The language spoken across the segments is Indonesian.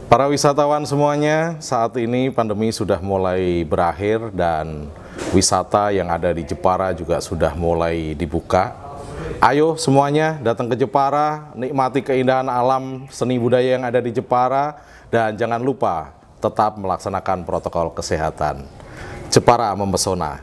Para wisatawan semuanya, saat ini pandemi sudah mulai berakhir dan wisata yang ada di Jepara juga sudah mulai dibuka. Ayo semuanya datang ke Jepara, nikmati keindahan alam seni budaya yang ada di Jepara, dan jangan lupa tetap melaksanakan protokol kesehatan. Jepara mempesona.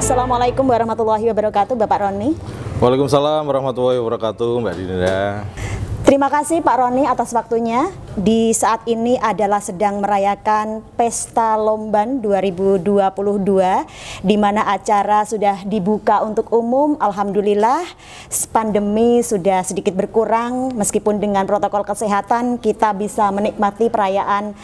Assalamualaikum warahmatullahi wabarakatuh, Bapak Roni. Waalaikumsalam warahmatullahi wabarakatuh, Mbak Dinda. Terima kasih Pak Roni atas waktunya. Di saat ini adalah sedang merayakan Pesta Lomban 2022, di mana acara sudah dibuka untuk umum. Alhamdulillah, pandemi sudah sedikit berkurang, meskipun dengan protokol kesehatan kita bisa menikmati perayaan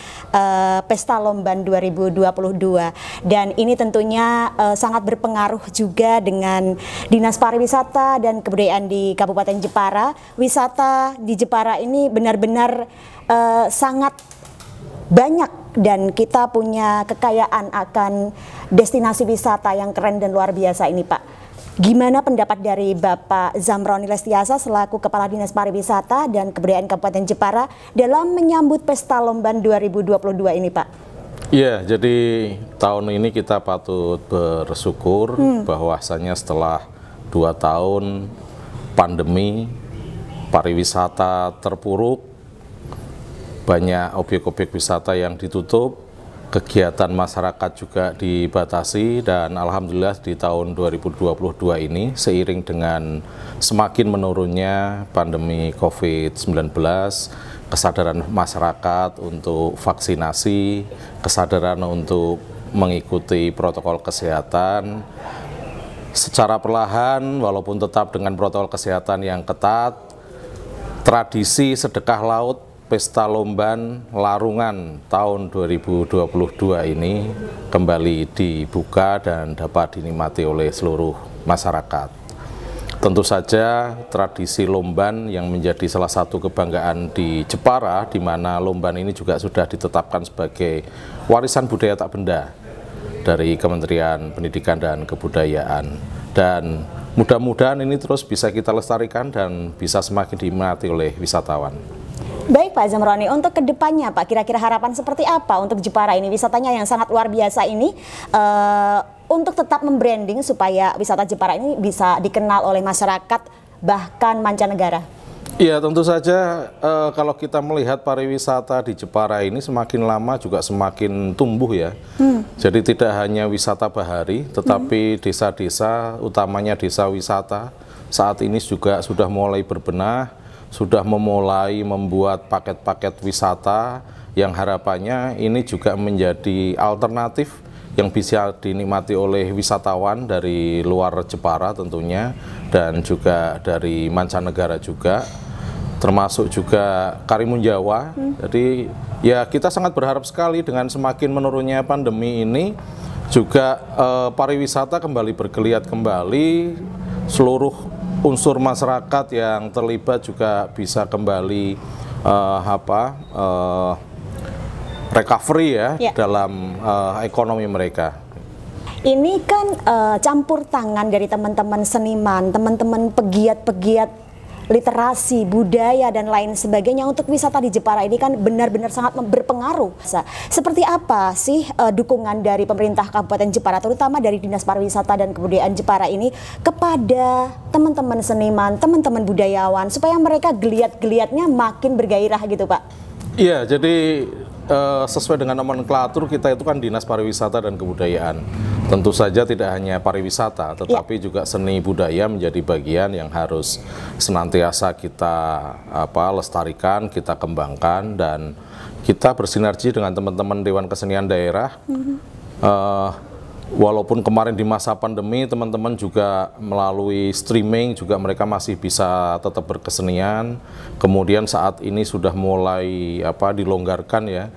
Pesta Lomban 2022. Dan ini tentunya sangat berpengaruh juga dengan Dinas Pariwisata dan Kebudayaan di Kabupaten Jepara. Wisata di Jepara ini benar-benar sangat banyak dan kita punya kekayaan akan destinasi wisata yang keren dan luar biasa ini, Pak. Gimana pendapat dari Bapak Zamroni Lestiasa selaku Kepala Dinas Pariwisata dan Kebudayaan Kabupaten Jepara dalam menyambut Pesta Lomban 2022 ini, Pak? Iya, jadi tahun ini kita patut bersyukur bahwasanya setelah 2 tahun pandemi, pariwisata terpuruk, banyak objek-objek wisata yang ditutup, kegiatan masyarakat juga dibatasi, dan alhamdulillah di tahun 2022 ini seiring dengan semakin menurunnya pandemi COVID-19, kesadaran masyarakat untuk vaksinasi, kesadaran untuk mengikuti protokol kesehatan, secara perlahan walaupun tetap dengan protokol kesehatan yang ketat, tradisi sedekah laut Pesta Lomban Larungan tahun 2022 ini kembali dibuka dan dapat dinikmati oleh seluruh masyarakat. Tentu saja tradisi Lomban yang menjadi salah satu kebanggaan di Jepara, di mana Lomban ini juga sudah ditetapkan sebagai warisan budaya tak benda dari Kementerian Pendidikan dan Kebudayaan. Dan mudah-mudahan ini terus bisa kita lestarikan dan bisa semakin diminati oleh wisatawan. Baik Pak Zamroni, untuk kedepannya Pak, kira-kira harapan seperti apa untuk Jepara ini, wisatanya yang sangat luar biasa ini, untuk tetap membranding supaya wisata Jepara ini bisa dikenal oleh masyarakat bahkan mancanegara? Iya, tentu saja kalau kita melihat pariwisata di Jepara ini semakin lama juga semakin tumbuh ya. Jadi tidak hanya wisata bahari, tetapi desa-desa, utamanya desa wisata, saat ini juga sudah mulai berbenah, sudah memulai membuat paket-paket wisata yang harapannya ini juga menjadi alternatif yang bisa dinikmati oleh wisatawan dari luar Jepara tentunya, dan juga dari mancanegara juga, termasuk juga Karimun Jawa. Jadi ya kita sangat berharap sekali dengan semakin menurunnya pandemi ini juga pariwisata kembali bergeliat kembali, seluruh unsur masyarakat yang terlibat juga bisa kembali recovery ya dalam ekonomi mereka. Ini kan campur tangan dari teman-teman seniman, teman-teman pegiat-pegiat literasi, budaya, dan lain sebagainya untuk wisata di Jepara ini kan benar-benar sangat berpengaruh. Seperti apa sih dukungan dari pemerintah Kabupaten Jepara, terutama dari Dinas Pariwisata dan Kebudayaan Jepara ini kepada teman-teman seniman, teman-teman budayawan, supaya mereka geliat-geliatnya makin bergairah gitu Pak? Iya, jadi sesuai dengan nomenklatur kita itu kan Dinas Pariwisata dan Kebudayaan. Tentu saja tidak hanya pariwisata, tetapi juga seni budaya menjadi bagian yang harus senantiasa kita lestarikan, kita kembangkan, dan kita bersinergi dengan teman-teman Dewan Kesenian Daerah walaupun kemarin di masa pandemi teman-teman juga melalui streaming juga mereka masih bisa tetap berkesenian. Kemudian saat ini sudah mulai dilonggarkan ya.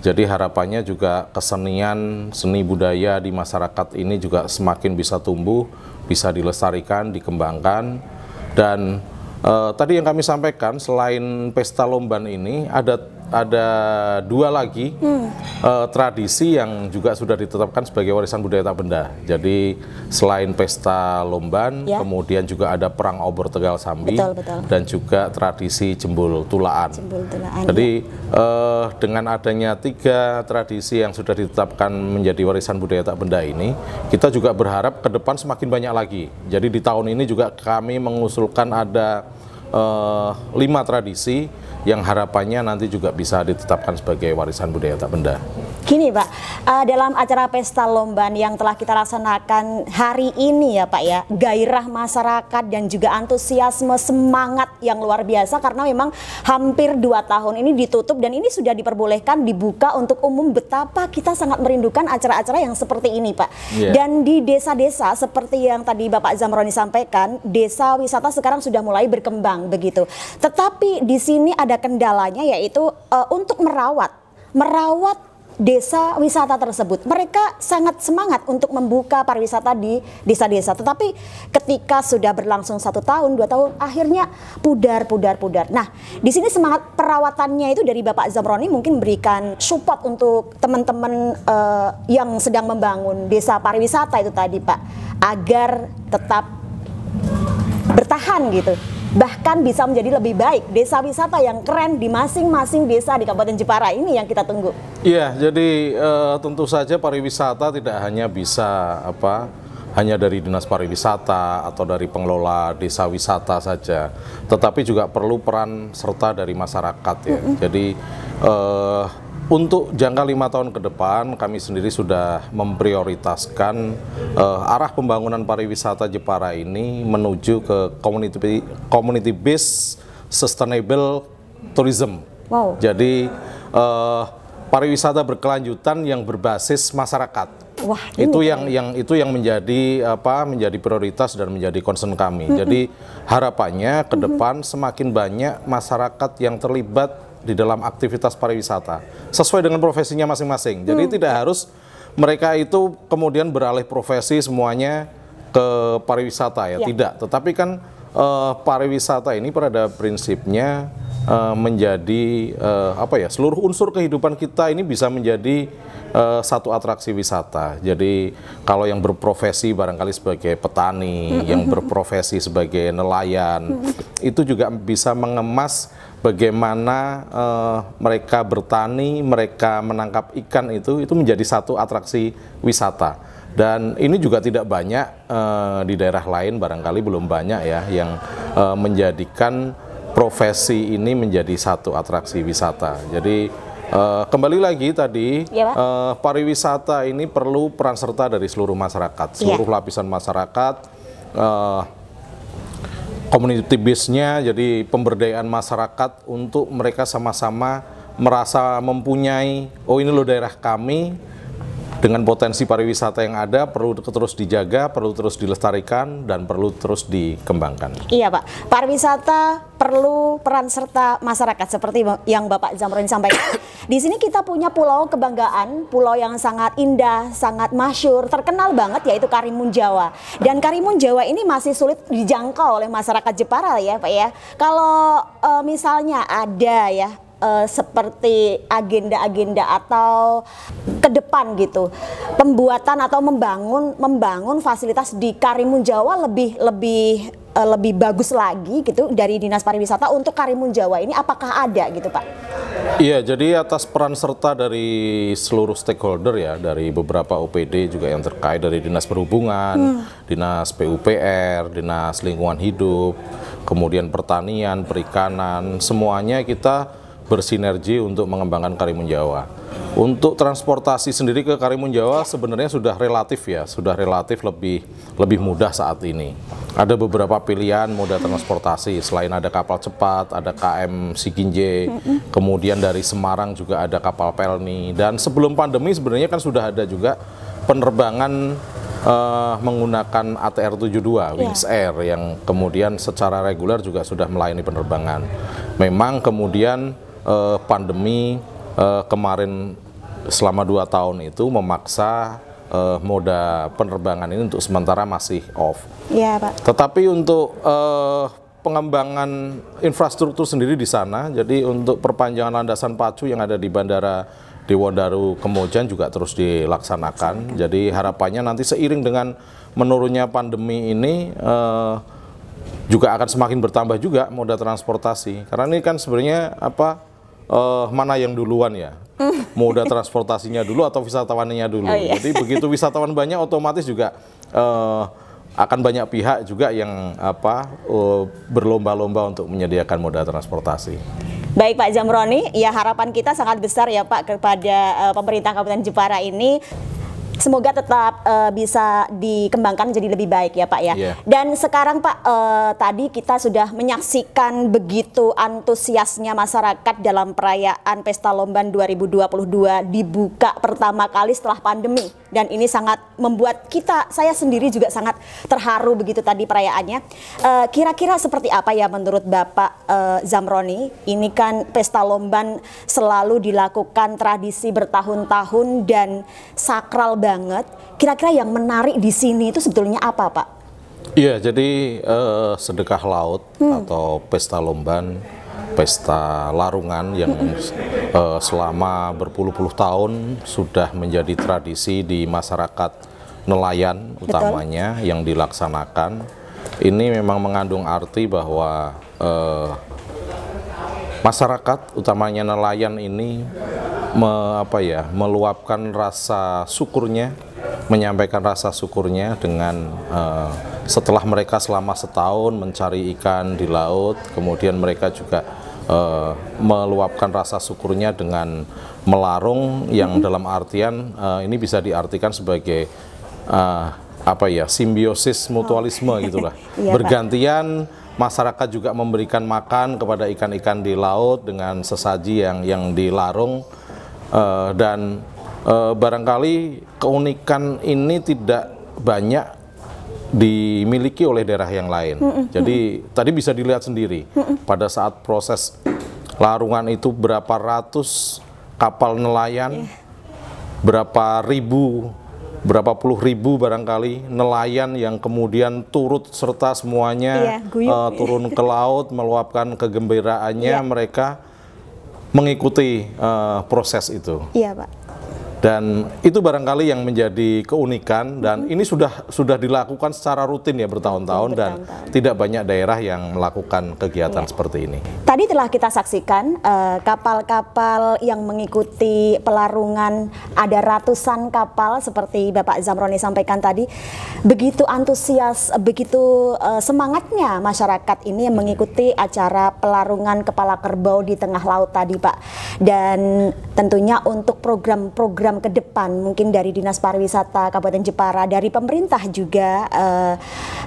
Jadi harapannya juga kesenian, seni budaya di masyarakat ini juga semakin bisa tumbuh, bisa dilestarikan, dikembangkan. Dan tadi yang kami sampaikan, selain Pesta Lomban ini ada dua lagi tradisi yang juga sudah ditetapkan sebagai warisan budaya tak benda. Jadi selain Pesta Lomban, kemudian juga ada Perang Obor Tegal Sambi, dan juga tradisi Jembul Tulaan. Jadi dengan adanya 3 tradisi yang sudah ditetapkan menjadi warisan budaya tak benda ini, kita juga berharap ke depan semakin banyak lagi. Jadi di tahun ini juga kami mengusulkan ada 5 tradisi yang harapannya nanti juga bisa ditetapkan sebagai warisan budaya tak benda. Gini Pak, dalam acara Pesta Lomban yang telah kita laksanakan hari ini ya Pak ya, gairah masyarakat dan juga antusiasme semangat yang luar biasa karena memang hampir 2 tahun ini ditutup dan ini sudah diperbolehkan dibuka untuk umum. Betapa kita sangat merindukan acara-acara yang seperti ini Pak. Dan di desa-desa seperti yang tadi Bapak Zamroni sampaikan, desa wisata sekarang sudah mulai berkembang begitu. Tetapi di sini ada kendalanya yaitu untuk merawat desa wisata tersebut. Mereka sangat semangat untuk membuka pariwisata di desa-desa. Tetapi ketika sudah berlangsung 1 tahun, 2 tahun, akhirnya pudar. Nah, di sini semangat perawatannya itu dari Bapak Zamroni mungkin berikan support untuk teman-teman yang sedang membangun desa pariwisata itu tadi Pak, agar tetap bertahan gitu. Bahkan bisa menjadi lebih baik desa wisata yang keren di masing-masing desa di Kabupaten Jepara ini yang kita tunggu. Iya, jadi tentu saja pariwisata tidak hanya bisa hanya dari dinas pariwisata atau dari pengelola desa wisata saja, tetapi juga perlu peran serta dari masyarakat ya. Jadi untuk jangka 5 tahun ke depan kami sendiri sudah memprioritaskan arah pembangunan pariwisata Jepara ini menuju ke community based sustainable tourism. Wow. Jadi pariwisata berkelanjutan yang berbasis masyarakat. Wah, itu yang menjadi prioritas dan menjadi concern kami. Jadi harapannya ke depan semakin banyak masyarakat yang terlibat di dalam aktivitas pariwisata sesuai dengan profesinya masing-masing. Jadi tidak harus mereka itu kemudian beralih profesi semuanya ke pariwisata ya, tidak. Tetapi kan pariwisata ini pada prinsipnya menjadi seluruh unsur kehidupan kita ini bisa menjadi satu atraksi wisata. Jadi kalau yang berprofesi barangkali sebagai petani, yang berprofesi sebagai nelayan, itu juga bisa mengemas bagaimana mereka bertani, mereka menangkap ikan itu menjadi satu atraksi wisata. Dan ini juga tidak banyak di daerah lain, barangkali belum banyak ya yang menjadikan profesi ini menjadi satu atraksi wisata. Jadi kembali lagi tadi, pariwisata ini perlu peran serta dari seluruh masyarakat, seluruh lapisan masyarakat, community base-nya, jadi pemberdayaan masyarakat untuk mereka sama-sama merasa mempunyai, oh ini loh daerah kami, dengan potensi pariwisata yang ada, perlu terus dijaga, perlu terus dilestarikan, dan perlu terus dikembangkan. Iya Pak, pariwisata perlu peran serta masyarakat seperti yang Bapak Zamroni sampaikan. Di sini kita punya pulau kebanggaan, pulau yang sangat indah, sangat masyhur, terkenal banget yaitu Karimun Jawa. Dan Karimun Jawa ini masih sulit dijangkau oleh masyarakat Jepara ya Pak ya. Kalau misalnya ada ya seperti agenda-agenda atau ke depan gitu, pembuatan atau membangun fasilitas di Karimun Jawa lebih bagus lagi gitu dari Dinas Pariwisata untuk Karimun Jawa ini, apakah ada gitu Pak? Iya, jadi atas peran serta dari seluruh stakeholder ya, dari beberapa OPD juga yang terkait, dari Dinas Perhubungan, Dinas PUPR, Dinas Lingkungan Hidup, kemudian Pertanian, Perikanan, semuanya kita bersinergi untuk mengembangkan Karimun Jawa. Untuk transportasi sendiri ke Karimun Jawa sebenarnya sudah relatif lebih mudah saat ini. Ada beberapa pilihan moda transportasi, selain ada kapal cepat, ada KM Siginje, kemudian dari Semarang juga ada kapal Pelni, dan sebelum pandemi sebenarnya kan sudah ada juga penerbangan menggunakan ATR-72 Wings Air yang kemudian secara reguler juga sudah melayani penerbangan. Memang kemudian pandemi kemarin selama 2 tahun itu memaksa moda penerbangan ini untuk sementara masih off. Iya, Pak. Tetapi untuk pengembangan infrastruktur sendiri di sana, jadi untuk perpanjangan landasan pacu yang ada di Bandara Dewa Daru Kemojan juga terus dilaksanakan. Jadi harapannya nanti seiring dengan menurunnya pandemi ini juga akan semakin bertambah juga moda transportasi. Karena ini kan sebenarnya mana yang duluan ya? Moda transportasinya dulu atau wisatawannya dulu. Oh, iya. Jadi begitu wisatawan banyak, otomatis juga akan banyak pihak juga yang berlomba-lomba untuk menyediakan moda transportasi. Baik Pak Zamroni, ya harapan kita sangat besar ya Pak kepada pemerintah Kabupaten Jepara ini. Semoga tetap bisa dikembangkan jadi lebih baik ya Pak ya. Yeah. Dan sekarang Pak, tadi kita sudah menyaksikan begitu antusiasnya masyarakat dalam perayaan Pesta Lomban 2022 dibuka pertama kali setelah pandemi. Dan ini sangat membuat saya sendiri juga sangat terharu begitu tadi perayaannya. Kira-kira seperti apa ya menurut Bapak Zamroni? Ini kan Pesta Lomban selalu dilakukan tradisi bertahun-tahun dan sakral banget. Kira-kira yang menarik di sini itu sebetulnya apa, Pak? Iya, jadi sedekah laut atau Pesta Lomban, pesta larungan yang selama berpuluh-puluh tahun sudah menjadi tradisi di masyarakat nelayan utamanya. Betul. Yang dilaksanakan. Ini memang mengandung arti bahwa masyarakat utamanya nelayan ini meluapkan rasa syukurnya, menyampaikan rasa syukurnya dengan setelah mereka selama setahun mencari ikan di laut, kemudian mereka juga meluapkan rasa syukurnya dengan melarung yang dalam artian ini bisa diartikan sebagai simbiosis mutualisme gitulah. Iya, bergantian masyarakat juga memberikan makan kepada ikan-ikan di laut dengan sesaji yang dilarung. Dan barangkali keunikan ini tidak banyak dimiliki oleh daerah yang lain. Jadi tadi bisa dilihat sendiri pada saat proses larungan itu berapa ratus kapal nelayan, berapa puluh ribu barangkali nelayan yang kemudian turut serta semuanya turun ke laut meluapkan kegembiraannya mereka mengikuti proses itu. Iya, Pak. Dan itu barangkali yang menjadi keunikan dan ini sudah dilakukan secara rutin ya bertahun-tahun dan tidak banyak daerah yang melakukan kegiatan seperti ini. Tadi telah kita saksikan kapal-kapal yang mengikuti pelarungan, ada ratusan kapal seperti Bapak Zamroni sampaikan tadi. Begitu antusias, begitu semangatnya masyarakat ini yang mengikuti acara pelarungan kepala kerbau di tengah laut tadi, Pak. Dan tentunya untuk program-program ke depan mungkin dari Dinas Pariwisata Kabupaten Jepara, dari pemerintah juga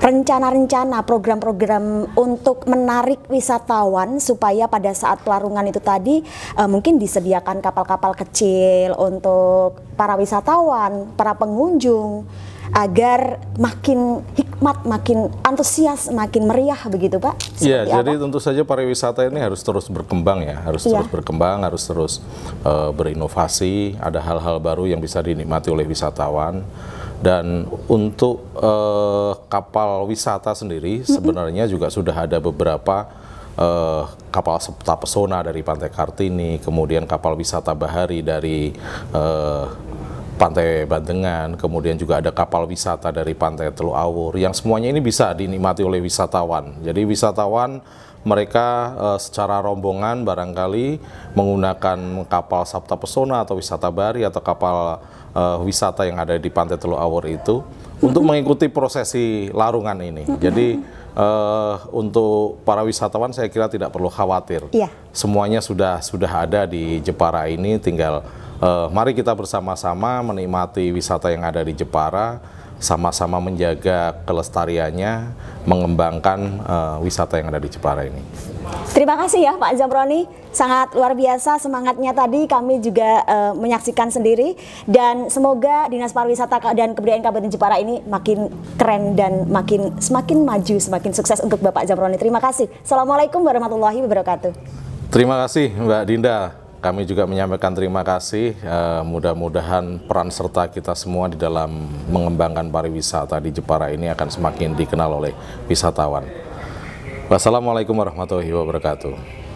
rencana-rencana program-program untuk menarik wisatawan supaya pada saat pelarungan itu tadi mungkin disediakan kapal-kapal kecil untuk para wisatawan, para pengunjung agar makin hikmat, makin antusias, makin meriah begitu Pak? Iya, jadi tentu saja pariwisata ini harus terus berkembang ya, harus terus berkembang, harus terus berinovasi, ada hal-hal baru yang bisa dinikmati oleh wisatawan. Dan untuk kapal wisata sendiri sebenarnya juga sudah ada beberapa kapal septa pesona dari Pantai Kartini, kemudian kapal wisata bahari dari Pantai Bandengan, kemudian juga ada kapal wisata dari Pantai Teluk Awur, yang semuanya ini bisa dinikmati oleh wisatawan. Jadi wisatawan mereka secara rombongan barangkali menggunakan kapal Sabta Pesona atau wisata bahari atau kapal wisata yang ada di Pantai Teluk Awur itu untuk mengikuti prosesi larungan ini. Jadi untuk para wisatawan saya kira tidak perlu khawatir. Semuanya sudah ada di Jepara ini, tinggal mari kita bersama-sama menikmati wisata yang ada di Jepara, sama-sama menjaga kelestariannya, mengembangkan wisata yang ada di Jepara ini. Terima kasih ya Pak Zamroni. sangat luar biasa semangatnya tadi, kami juga menyaksikan sendiri, dan semoga Dinas Pariwisata dan Kebudayaan Kabupaten Jepara ini makin keren dan semakin maju, semakin sukses untuk Bapak Zamroni. Terima kasih. Assalamualaikum warahmatullahi wabarakatuh. Terima kasih Mbak Dinda. Kami juga menyampaikan terima kasih. Mudah-mudahan peran serta kita semua di dalam mengembangkan pariwisata di Jepara ini akan semakin dikenal oleh wisatawan. Wassalamualaikum warahmatullahi wabarakatuh.